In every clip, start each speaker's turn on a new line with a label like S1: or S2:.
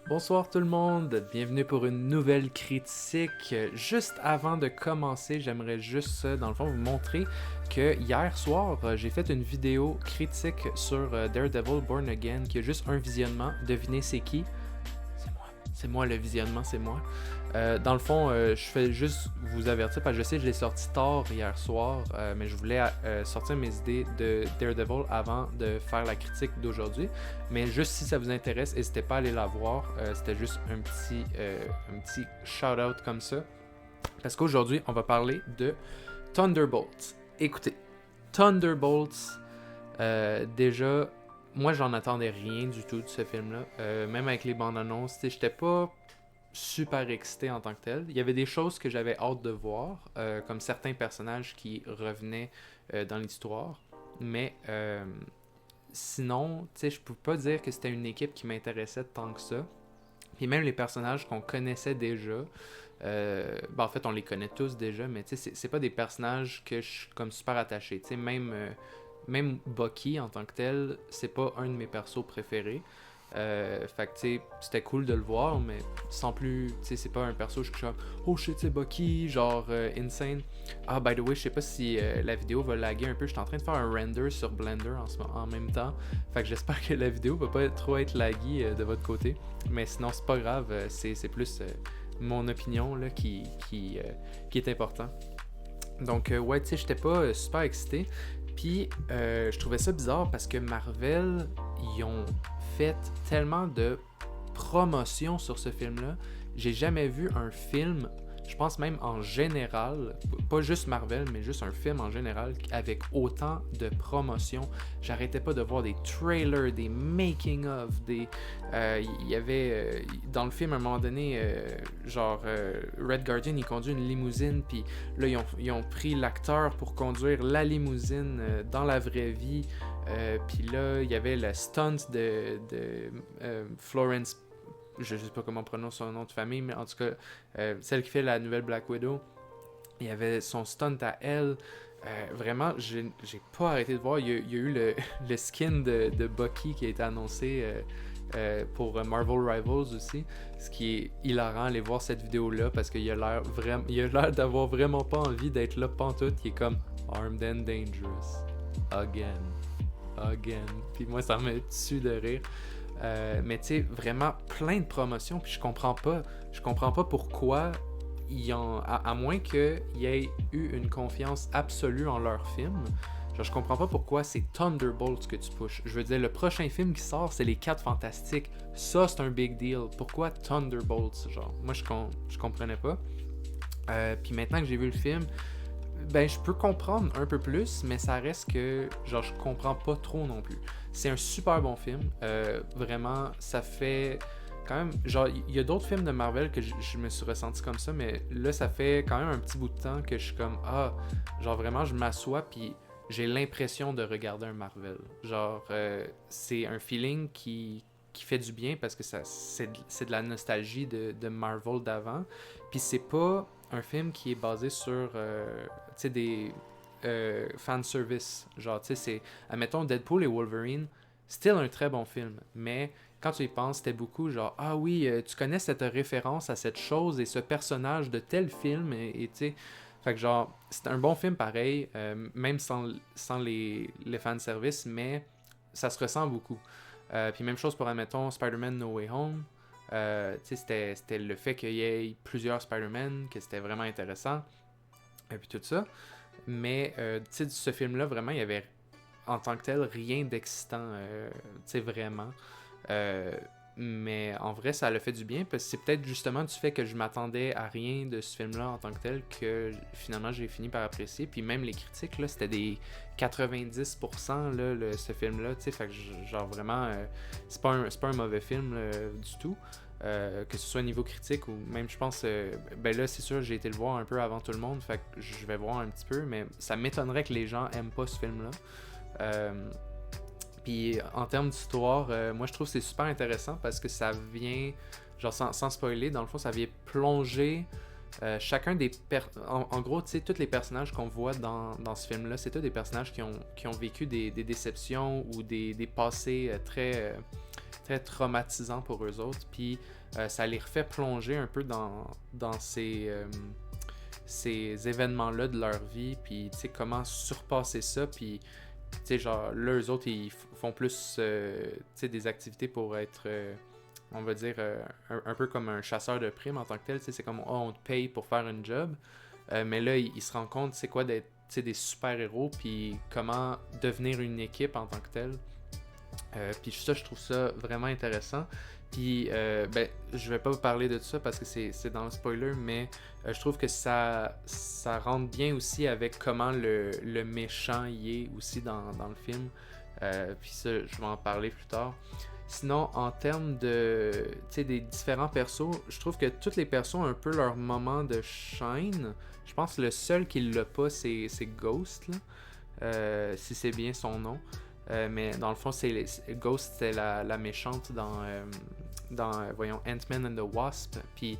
S1: Bonsoir tout le monde, bienvenue pour une nouvelle critique. Juste avant de commencer, j'aimerais juste, dans le fond, vous montrer que hier soir, j'ai fait une vidéo critique sur Daredevil Born Again, qui a juste un visionnement. Devinez c'est qui? C'est moi le visionnement, c'est moi. Dans le fond, je fais juste vous avertir, parce que je sais que je l'ai sorti tard hier soir, mais je voulais sortir mes idées de Daredevil avant de faire la critique d'aujourd'hui. Mais juste si ça vous intéresse, n'hésitez pas à aller la voir. C'était juste un petit shout-out comme ça. Parce qu'aujourd'hui, on va parler de Thunderbolts. Écoutez, Thunderbolts, déjà, moi j'en attendais rien du tout de ce film-là. Même avec les bandes annonces, j'étais pas super excité en tant que tel. Il y avait des choses que j'avais hâte de voir, comme certains personnages qui revenaient dans l'histoire. Mais sinon, je peux pas dire que c'était une équipe qui m'intéressait tant que ça. Puis même les personnages qu'on connaissait déjà, en fait on les connaît tous déjà, mais c'est pas des personnages que je suis comme super attaché. Même Bucky en tant que tel, c'est pas un de mes persos préférés. Fait que c'était cool de le voir, mais sans plus, c'est pas un perso, je suis comme oh shit, c'est Bucky, genre insane. Ah, by the way, je sais pas si la vidéo va laguer un peu, je suis en train de faire un render sur Blender en même temps. Fait que j'espère que la vidéo va pas trop être laggy de votre côté. Mais sinon, c'est pas grave, c'est plus mon opinion là, qui est important. Donc, ouais, j'étais pas super excité. Puis, je trouvais ça bizarre parce que Marvel, ils ont fait tellement de promotion sur ce film-là. J'ai jamais vu un film, je pense même en général, pas juste Marvel, mais juste un film en général, avec autant de promotion. J'arrêtais pas de voir des trailers, des making-of, il y avait, dans le film, à un moment donné, Red Guardian, il conduit une limousine, puis là, ils ont pris l'acteur pour conduire la limousine dans la vraie vie. Puis là, il y avait le stunt de Florence, je sais pas comment on prononce son nom de famille, mais en tout cas, celle qui fait la nouvelle Black Widow, il y avait son stunt à elle. Vraiment, j'ai pas arrêté de voir. Il y a eu le skin de Bucky qui a été annoncé pour Marvel Rivals aussi. Ce qui est hilarant, aller voir cette vidéo-là parce qu'il a l'air d'avoir vraiment pas envie d'être là pantoute. Il est comme Armed and Dangerous. Again. Puis moi, ça me tue de rire. Mais tu sais, vraiment plein de promotions, puis je comprends pas pourquoi à moins qu'il y ait eu une confiance absolue en leur film. Genre, je comprends pas pourquoi c'est Thunderbolts que tu pushes. Je veux dire, le prochain film qui sort, c'est les 4 Fantastiques. Ça, c'est un big deal. Pourquoi Thunderbolts? Genre, moi, je comprenais pas. Puis maintenant que j'ai vu le film, ben, je peux comprendre un peu plus, mais ça reste que, genre, je comprends pas trop non plus. C'est un super bon film. Vraiment, ça fait quand même... Genre, il y a d'autres films de Marvel que je me suis ressenti comme ça, mais là, ça fait quand même un petit bout de temps que je suis comme... Ah, genre, vraiment, je m'assois, puis j'ai l'impression de regarder un Marvel. Genre, c'est un feeling qui fait du bien, parce que c'est de la nostalgie de Marvel d'avant. Puis c'est pas un film qui est basé sur des fanservice. Genre, tu sais, c'est, admettons, Deadpool et Wolverine, still un très bon film, mais quand tu y penses, c'était beaucoup genre, ah oui, tu connais cette référence à cette chose et ce personnage de tel film, et tu sais, fait que genre, c'est un bon film pareil, même sans les fanservice, mais ça se ressent beaucoup. Puis même chose pour, admettons, Spider-Man No Way Home. C'était le fait qu'il y ait plusieurs Spider-Man, que c'était vraiment intéressant, et puis tout ça. Mais ce film-là, vraiment, il y avait en tant que tel rien d'excitant, vraiment. Mais en vrai, ça l'a fait du bien, parce que c'est peut-être justement du fait que je m'attendais à rien de ce film-là en tant que tel que finalement j'ai fini par apprécier. Puis même les critiques, là, c'était des 90% là, ce film-là, tu sais, fait que genre vraiment, c'est pas un mauvais film là, du tout. Que ce soit niveau critique ou même, je pense, ben là, c'est sûr, j'ai été le voir un peu avant tout le monde, fait que je vais voir un petit peu, mais ça m'étonnerait que les gens aiment pas ce film-là. Puis en termes d'histoire, moi je trouve que c'est super intéressant parce que ça vient, genre sans spoiler, dans le fond, ça vient plonger chacun des... En gros, tu sais, tous les personnages qu'on voit dans ce film-là, c'est tous des personnages qui ont vécu des déceptions ou des passés très très traumatisant pour eux autres, puis ça les refait plonger un peu dans ces événements-là de leur vie, puis tu sais, comment surpasser ça, puis tu sais, genre, là, eux autres, ils font plus, tu sais, des activités pour être, on va dire, un peu comme un chasseur de primes en tant que tel, tu sais, c'est comme, oh, on te paye pour faire un job, mais là, ils se rendent compte, c'est quoi d'être, tu sais, des super-héros, puis comment devenir une équipe en tant que tel. Puis ça, je trouve ça vraiment intéressant. Puis, ben, je vais pas vous parler de ça parce que c'est dans le spoiler, mais je trouve que ça rentre bien aussi avec comment le méchant y est aussi dans le film. Puis ça, je vais en parler plus tard. Sinon, en termes de, tu sais, des différents persos, je trouve que tous les persos ont un peu leur moment de shine. Je pense que le seul qui l'a pas, c'est Ghost, là. Si c'est bien son nom. Mais dans le fond, Ghost, c'était la méchante dans voyons, Ant-Man and the Wasp. Puis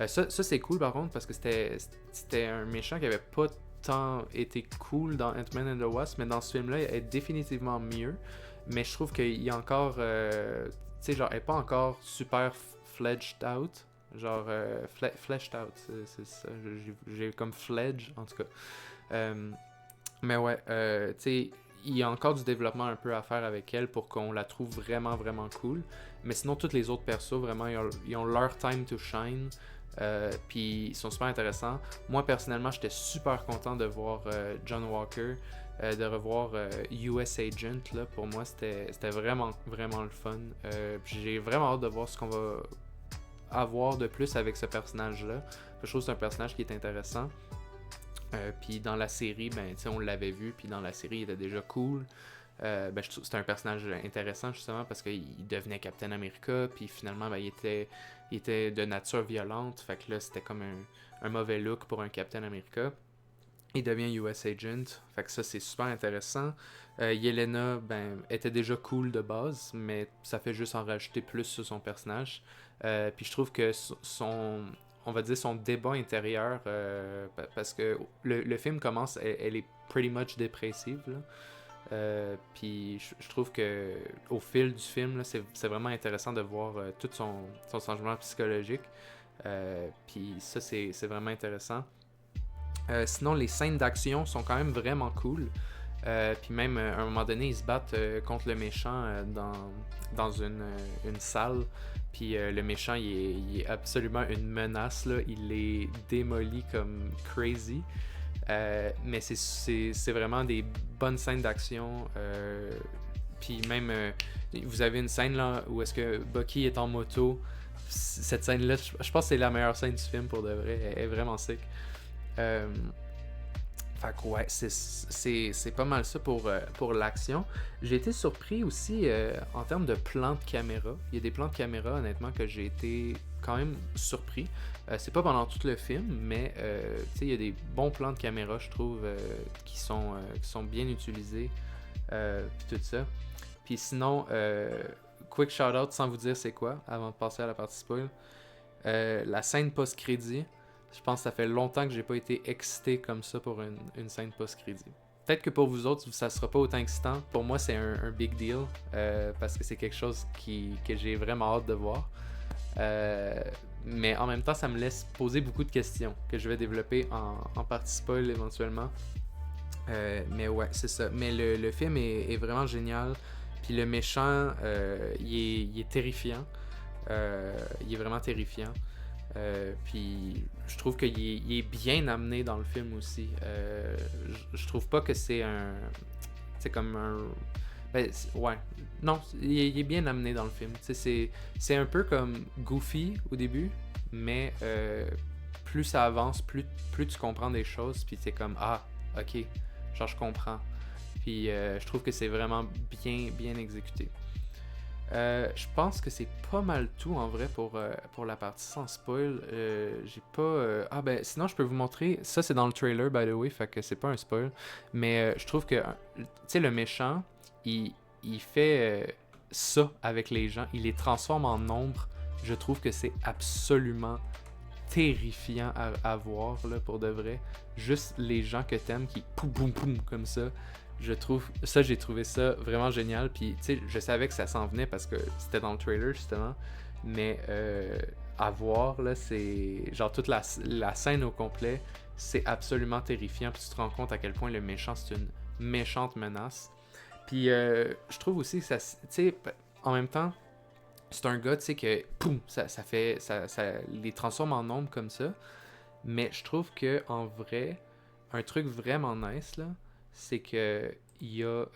S1: ça c'est cool par contre parce que c'était un méchant qui avait pas tant été cool dans Ant-Man and the Wasp, mais dans ce film-là, il est définitivement mieux. Mais je trouve qu'il y a encore, tu sais, genre, elle est pas encore super fledged out. Genre, fleshed out, c'est ça. J'ai comme fledge, en tout cas. Mais ouais, tu sais, il y a encore du développement un peu à faire avec elle pour qu'on la trouve vraiment, vraiment cool. Mais sinon, tous les autres persos, vraiment, ils ont leur time to shine. Puis ils sont super intéressants. Moi, personnellement, j'étais super content de voir John Walker, de revoir US Agent. Là, pour moi, c'était vraiment, vraiment le fun. J'ai vraiment hâte de voir ce qu'on va avoir de plus avec ce personnage-là. Je trouve que c'est un personnage qui est intéressant. Puis dans la série, ben, on l'avait vu, puis dans la série, il était déjà cool. Ben, je trouve que c'était un personnage intéressant justement parce qu'il devenait Captain America, puis finalement, ben, il était de nature violente. Fait que là, c'était comme un mauvais look pour un Captain America. Il devient US Agent, fait que ça, c'est super intéressant. Yelena, ben, était déjà cool de base, mais ça fait juste en rajouter plus sur son personnage. Puis je trouve que on va dire son débat intérieur, parce que le film commence, elle est pretty much dépressive, là. Puis je trouve que au fil du film, là, c'est vraiment intéressant de voir tout son changement psychologique. Puis ça, c'est vraiment intéressant. Sinon, les scènes d'action sont quand même vraiment cool. Puis même, à un moment donné, ils se battent contre le méchant dans une salle. Puis le méchant, il est absolument une menace, là. Il les démolit comme crazy. Mais c'est vraiment des bonnes scènes d'action. Puis même, vous avez une scène là où est-ce que Bucky est en moto. Cette scène-là, je pense que c'est la meilleure scène du film pour de vrai. Elle est vraiment sick. Fait que ouais, c'est pas mal ça pour l'action. J'ai été surpris aussi en termes de plans de caméra. Il y a des plans de caméra, honnêtement, que j'ai été quand même surpris. C'est pas pendant tout le film, mais il y a des bons plans de caméra, je trouve, qui sont bien utilisés. Puis tout ça. Puis sinon, quick shout-out sans vous dire c'est quoi, avant de passer à la partie spoil. La scène post-crédit. Je pense que ça fait longtemps que j'ai pas été excité comme ça pour une scène post-crédit. Peut-être que pour vous autres, ça sera pas autant excitant. Pour moi, c'est un big deal parce que c'est quelque chose que j'ai vraiment hâte de voir. Mais en même temps, ça me laisse poser beaucoup de questions que je vais développer en partie spoil éventuellement. Mais ouais, c'est ça. Mais le film est vraiment génial. Puis le méchant, il est terrifiant. Il est vraiment terrifiant. Puis je trouve qu'il est bien amené dans le film aussi. Je trouve pas que c'est c'est comme un. Ben, ouais. Non, il est bien amené dans le film. C'est un peu comme Goofy au début, mais plus ça avance, plus tu comprends des choses, puis c'est comme ah, ok, genre je comprends. Puis je trouve que c'est vraiment bien exécuté. Je pense que c'est pas mal tout en vrai pour la partie sans spoil. J'ai pas. Ah ben sinon je peux vous montrer. Ça c'est dans le trailer by the way, fait que c'est pas un spoil. Mais je trouve que tu sais le méchant, il fait ça avec les gens, il les transforme en ombre. Je trouve que c'est absolument terrifiant à voir là pour de vrai. Juste les gens que t'aimes qui poum poum poum comme ça. j'ai trouvé ça vraiment génial. Puis, tu sais, je savais que ça s'en venait parce que c'était dans le trailer, justement. Mais à voir, là, c'est. Genre, toute la scène au complet, c'est absolument terrifiant. Puis, tu te rends compte à quel point le méchant, c'est une méchante menace. Puis, je trouve aussi que ça. Tu sais, en même temps, c'est un gars, tu sais, que. Poum! Ça fait. Ça les transforme en ombre comme ça. Mais je trouve que en vrai, un truc vraiment nice, là, c'est que il y a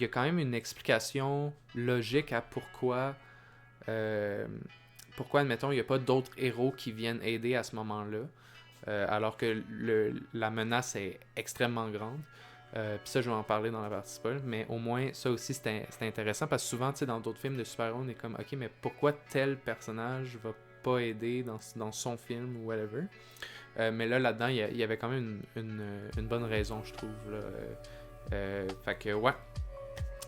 S1: quand même une explication logique à euh, pourquoi admettons, il n'y a pas d'autres héros qui viennent aider à ce moment-là, alors que la menace est extrêmement grande. Puis ça, je vais en parler dans la partie spoil, mais au moins, ça aussi, c'était intéressant, parce que souvent, tu sais, dans d'autres films de super-héros, on est comme, ok, mais pourquoi tel personnage va pas aider dans son film ou whatever. Mais là-dedans, il y avait quand même une bonne raison, je trouve. Là. Fait que, ouais.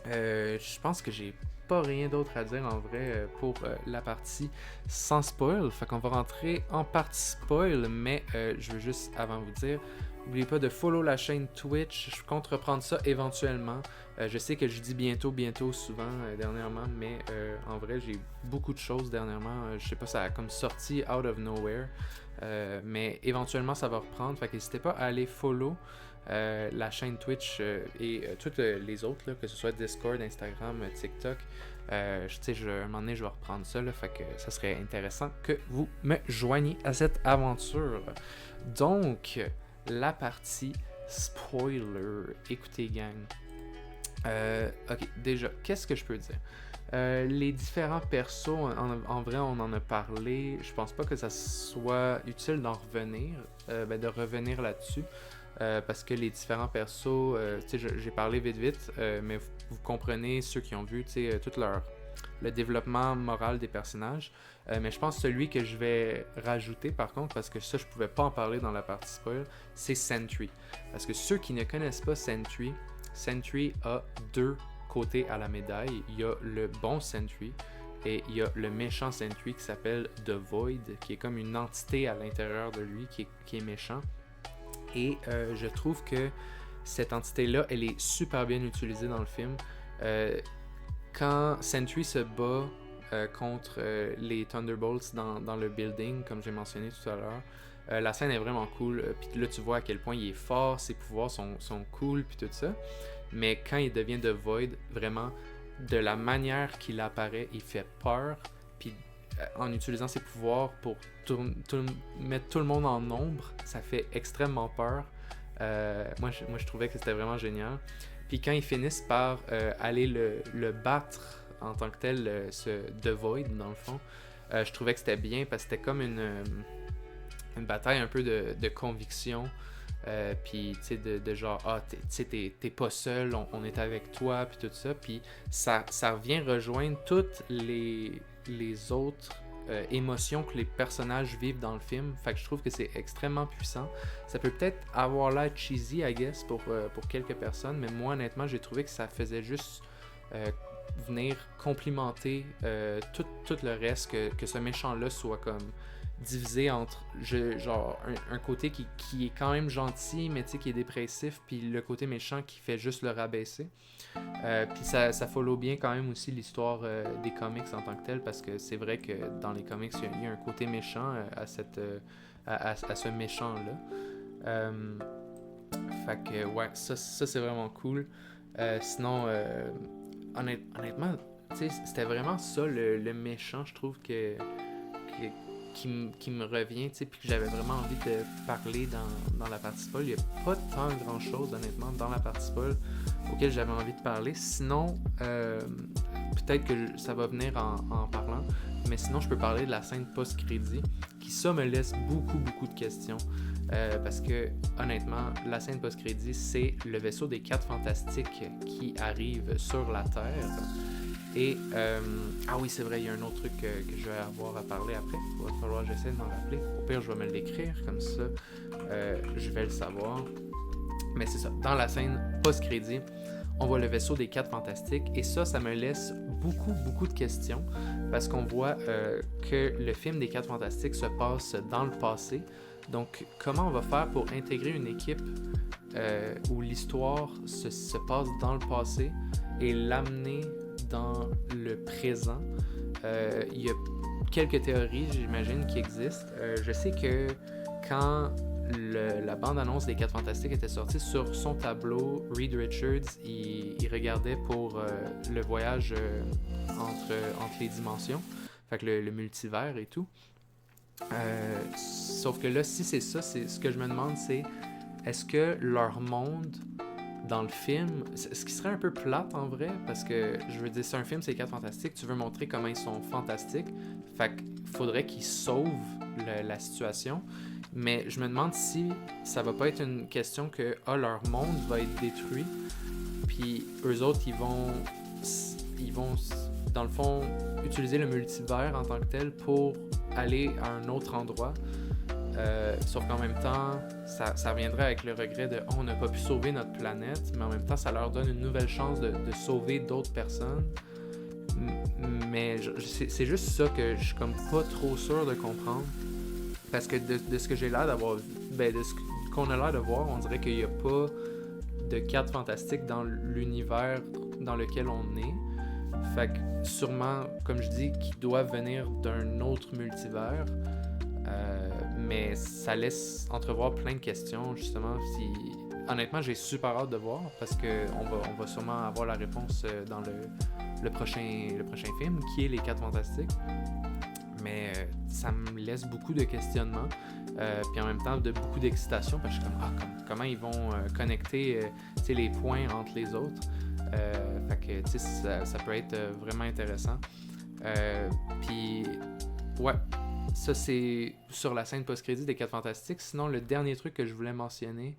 S1: Je pense que j'ai pas rien d'autre à dire en vrai pour la partie sans spoil. Fait qu'on va rentrer en partie spoil, mais je veux juste avant vous dire, n'oubliez pas de follow la chaîne Twitch. Je compte reprendre ça éventuellement. Je sais que je dis bientôt souvent dernièrement, mais en vrai, j'ai beaucoup de choses dernièrement. Je sais pas, ça a comme sorti out of nowhere. Mais éventuellement, ça va reprendre. Fait qu'hésitez pas à aller follow la chaîne Twitch et toutes les autres, là, que ce soit Discord, Instagram, TikTok. Un moment donné, je vais reprendre ça. Là, fait que ça serait intéressant que vous me joigniez à cette aventure. Donc, la partie spoiler. Écoutez, gang. Ok, déjà, qu'est-ce que je peux dire? Les différents persos, en vrai, on en a parlé. Je pense pas que ça soit utile d'en revenir, de revenir là-dessus. Parce que les différents persos, j'ai parlé vite, mais vous comprenez, ceux qui ont vu tout le développement moral des personnages. Mais je pense que celui que je vais rajouter par contre, parce que ça je pouvais pas en parler dans la partie spoil, c'est Sentry. Parce que ceux qui ne connaissent pas Sentry, Sentry a deux côtés à la médaille. Il y a le bon Sentry et il y a le méchant Sentry qui s'appelle The Void, qui est comme une entité à l'intérieur de lui qui est méchant. Et je trouve que cette entité-là, elle est super bien utilisée dans le film. Quand Sentry se bat contre les Thunderbolts dans le building, comme j'ai mentionné tout à l'heure, la scène est vraiment cool. Puis là, tu vois à quel point il est fort, ses pouvoirs sont cool, puis tout ça. Mais quand il devient The Void, vraiment, de la manière qu'il apparaît, il fait peur. Puis en utilisant ses pouvoirs pour mettre tout le monde en ombre, ça fait extrêmement peur. Moi, je trouvais que c'était vraiment génial. Puis quand ils finissent par aller le battre en tant que tel, ce The Void, dans le fond, je trouvais que c'était bien parce que c'était comme une bataille un peu de conviction. Puis tu sais de genre t'es pas seul, on est avec toi puis tout ça, puis ça vient rejoindre toutes les autres émotions que les personnages vivent dans le film. Fait que je trouve que c'est extrêmement puissant. Ça peut peut-être avoir l'air cheesy, I guess, pour quelques personnes, mais moi honnêtement j'ai trouvé que ça faisait juste venir complimenter tout le reste, que ce méchant là soit comme divisé entre genre un côté qui est quand même gentil mais tu sais qui est dépressif, puis le côté méchant qui fait juste le rabaisser. Puis ça follow bien quand même aussi l'histoire des comics en tant que tel, parce que c'est vrai que dans les comics il y a un côté méchant à ce méchant là. Fait que ouais, ça c'est vraiment cool. Sinon honnêtement, tu sais, c'était vraiment ça le méchant, je trouve qui me revient, tu sais, puis que j'avais vraiment envie de parler dans la partie spoil. Il n'y a pas tant grand chose, honnêtement, dans la partie spoil auquel j'avais envie de parler. Sinon, peut-être que ça va venir en parlant, mais sinon, je peux parler de la scène post-crédit, qui ça me laisse beaucoup de questions. Parce que, honnêtement, la scène post-crédit, c'est le vaisseau des 4 Fantastiques qui arrive sur la Terre. Et, ah oui, c'est vrai, il y a un autre truc que je vais avoir à parler après. Il va falloir que j'essaie de m'en rappeler. Au pire, je vais me l'écrire, comme ça, je vais le savoir. Mais c'est ça, dans la scène post-crédit, on voit le vaisseau des 4 Fantastiques. Et ça me laisse beaucoup de questions parce qu'on voit que le film des 4 Fantastiques se passe dans le passé. Donc, comment on va faire pour intégrer une équipe où l'histoire se passe dans le passé et l'amener dans le présent? Il y a quelques théories, j'imagine, qui existent. Je sais que quand la bande-annonce des 4 Fantastiques était sortie, sur son tableau, Reed Richards, il regardait pour le voyage entre les dimensions, fait que le multivers et tout. Sauf que là, si c'est ça, ce que je me demande, c'est est-ce que leur monde dans le film, ce qui serait un peu plate en vrai, parce que je veux dire, c'est un film, c'est 4 Fantastiques, tu veux montrer comment ils sont fantastiques, fait qu'il faudrait qu'ils sauvent la situation. Mais je me demande si ça va pas être une question que leur monde va être détruit, puis eux autres, ils vont dans le fond utiliser le multivers en tant que tel pour aller à un autre endroit. Sauf qu'en même temps, ça reviendrait avec le regret de on n'a pas pu sauver notre planète, mais en même temps, ça leur donne une nouvelle chance de sauver d'autres personnes. Mais c'est juste ça que je suis comme pas trop sûr de comprendre. Parce que de ce que j'ai l'air d'avoir, de ce qu'on a l'air de voir, on dirait qu'il n'y a pas de 4 Fantastiques dans l'univers dans lequel on est. Fait que sûrement, comme je dis, qu'ils doivent venir d'un autre multivers. Mais ça laisse entrevoir plein de questions, justement. Honnêtement, j'ai super hâte de voir parce qu'on va sûrement avoir la réponse dans le prochain film, qui est les 4 Fantastiques. Mais ça me laisse beaucoup de questionnements, puis en même temps de beaucoup d'excitation, parce que je suis comme, comment ils vont connecter les points entre les autres. Fait que ça peut être vraiment intéressant. Puis, ouais, ça c'est sur la scène post-crédit des 4 Fantastiques. Sinon, le dernier truc que je voulais mentionner,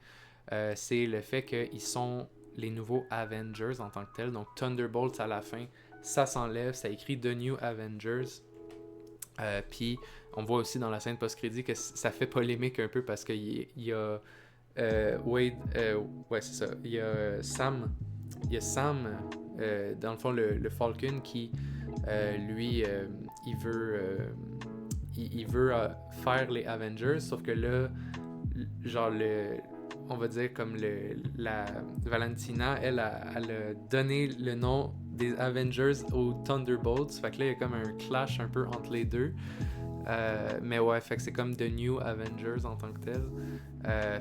S1: c'est le fait qu'ils sont les nouveaux Avengers en tant que tels. Donc, Thunderbolts à la fin, ça s'enlève, ça écrit The New Avengers. Puis on voit aussi dans la scène post-crédit que ça fait polémique un peu parce qu'il y a Wade, ouais c'est ça, il y a Sam, dans le fond le Falcon qui lui il veut faire les Avengers, sauf que là genre on va dire comme la Valentina, elle a donné le nom des Avengers aux Thunderbolts, fait que là il y a comme un clash un peu entre les deux, mais ouais, fait que c'est comme The New Avengers en tant que tel,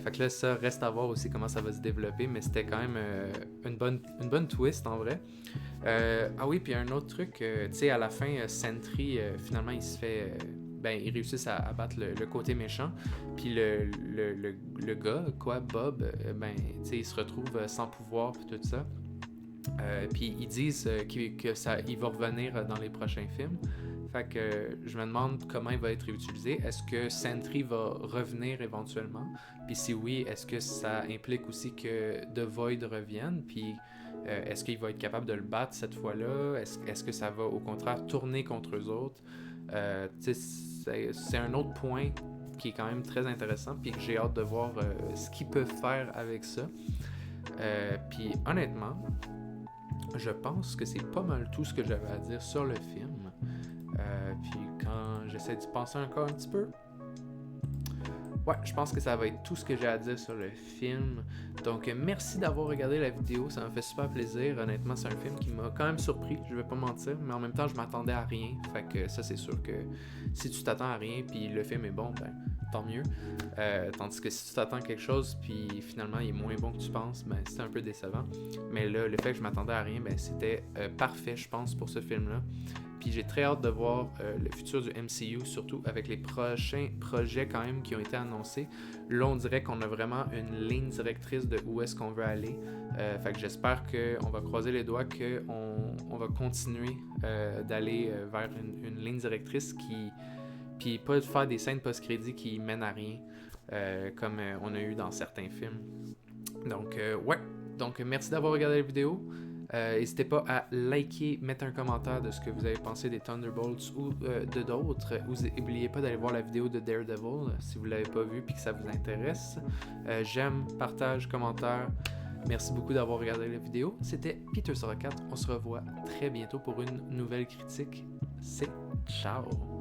S1: fait que là ça reste à voir aussi comment ça va se développer, mais c'était quand même une bonne twist en vrai. Ah oui, puis un autre truc, tu sais à la fin Sentry finalement il se fait ils réussissent à battre le côté méchant. Puis le gars, Bob, il se retrouve sans pouvoir puis tout ça. Puis ils disent qu'il va revenir dans les prochains films. Fait que je me demande comment il va être utilisé. Est-ce que Sentry va revenir éventuellement? Puis si oui, est-ce que ça implique aussi que The Void revienne? Puis est-ce qu'il va être capable de le battre cette fois-là? Est-ce que ça va au contraire tourner contre eux autres? C'est un autre point qui est quand même très intéressant, puis que j'ai hâte de voir ce qu'ils peuvent faire avec ça. Puis honnêtement, je pense que c'est pas mal tout ce que j'avais à dire sur le film. Puis quand j'essaie d'y penser encore un petit peu, ouais, je pense que ça va être tout ce que j'ai à dire sur le film. Donc, merci d'avoir regardé la vidéo. Ça m'a fait super plaisir. Honnêtement, c'est un film qui m'a quand même surpris, je vais pas mentir. Mais en même temps, je m'attendais à rien. Fait que ça, c'est sûr que si tu t'attends à rien puis le film est bon, tant mieux. Tandis que si tu t'attends à quelque chose puis finalement, il est moins bon que tu penses, c'est un peu décevant. Mais là, le fait que je m'attendais à rien, c'était parfait, je pense, pour ce film-là. Puis j'ai très hâte de voir le futur du MCU, surtout avec les prochains projets quand même qui ont été annoncés. Là, on dirait qu'on a vraiment une ligne directrice de où est-ce qu'on veut aller. Fait que j'espère qu'on va croiser les doigts, qu'on va continuer d'aller vers une ligne directrice puis pas de faire des scènes post-crédit qui mènent à rien, comme on a eu dans certains films. Donc, ouais. Donc, merci d'avoir regardé la vidéo. N'hésitez pas à liker, mettre un commentaire de ce que vous avez pensé des Thunderbolts ou de d'autres. N'oubliez pas d'aller voir la vidéo de Daredevil si vous ne l'avez pas vue et que ça vous intéresse. J'aime, partage, commentaire. Merci beaucoup d'avoir regardé la vidéo. C'était Peter sur 4. On se revoit très bientôt pour une nouvelle critique. C'est ciao!